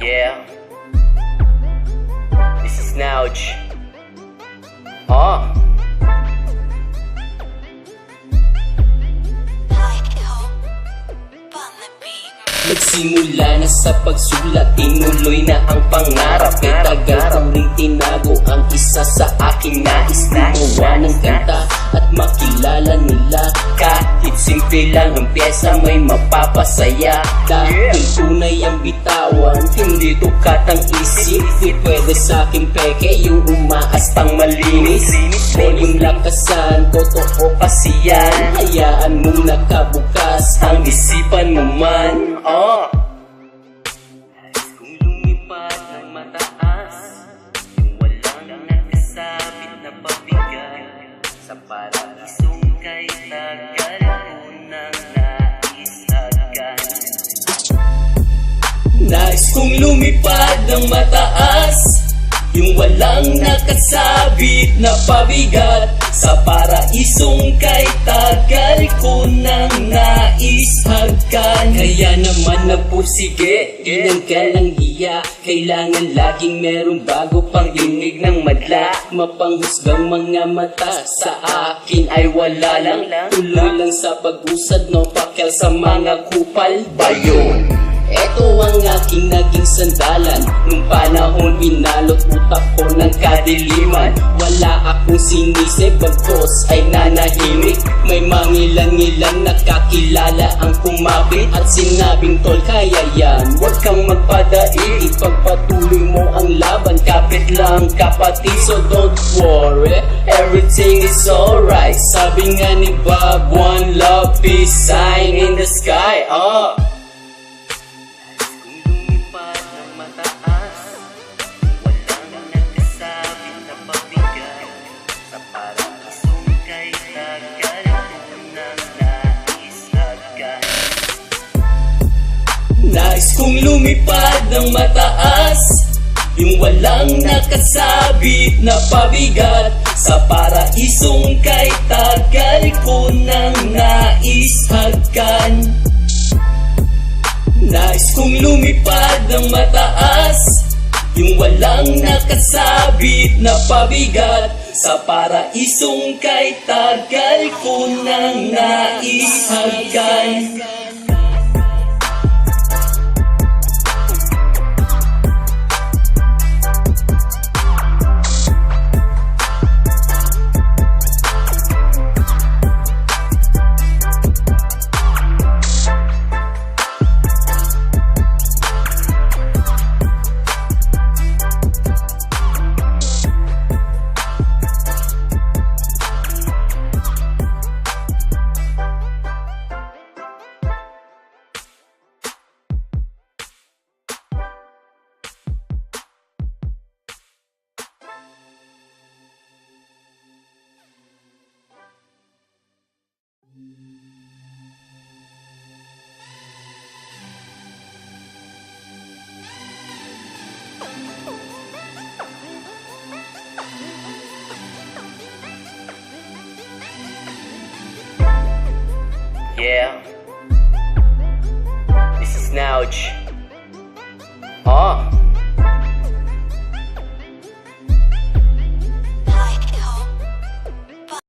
Yeah. This is Nauch. Nagsimula na sa pagsulat, tinuloy na ang pangarap. Kay tagal ko rin tinago ang isa sa aking nais. Gumawa ng kanta at makilala nila. Kahit simple lang ang pyesa, may mapapasaya. Dahil tunay ang bitawan, hindi tukat ang isip. Di pwede sa aking peke yung umaastang malinis. O yung lakasan, totoo kasi yan. Hayaan mong nakabukas ang isipan mo man. Nais kong lumipad ng mataas, yung walang nakasabit na pabigat. Sa paraisong kay tagal ko nang naisagan. Nais kong lumipad ng mataas, yung walang nakasabit na pabigat. Sa paraisong kay tagal ko nang naishagkan. Kaya naman nagpursige, ilan ka lang hiya. Kailangan laging merong bago pang dinig ng madla. Mapanghusgang mga mata sa akin ay wala lang. Tuloy lang sa pag-usad, no pakel sa mga kupal bayo. Ito ang aking naging sandalan nung panahon binalot utak ko ng kadiliman. Wala akong sinisip, bagkos ay nanahimik. May mangilan-ngilan nakakilala ang kumapit at sinabing tol kaya yan. Huwag kang magpadaig, ipagpatuloy mo ang laban. Kapit lang kapatid, so don't worry, everything is alright. Sabi nga ni Bob, one love, peace sign in the sky. Nais kong lumipad ng mataas, yung walang nakasabit na pabigat. Sa paraisong kay tagal ko nang naishagkan. Nais kong lumipad ng mataas, yung walang nakasabit na pabigat. Sa paraisong kay tagal ko nang naishagkan.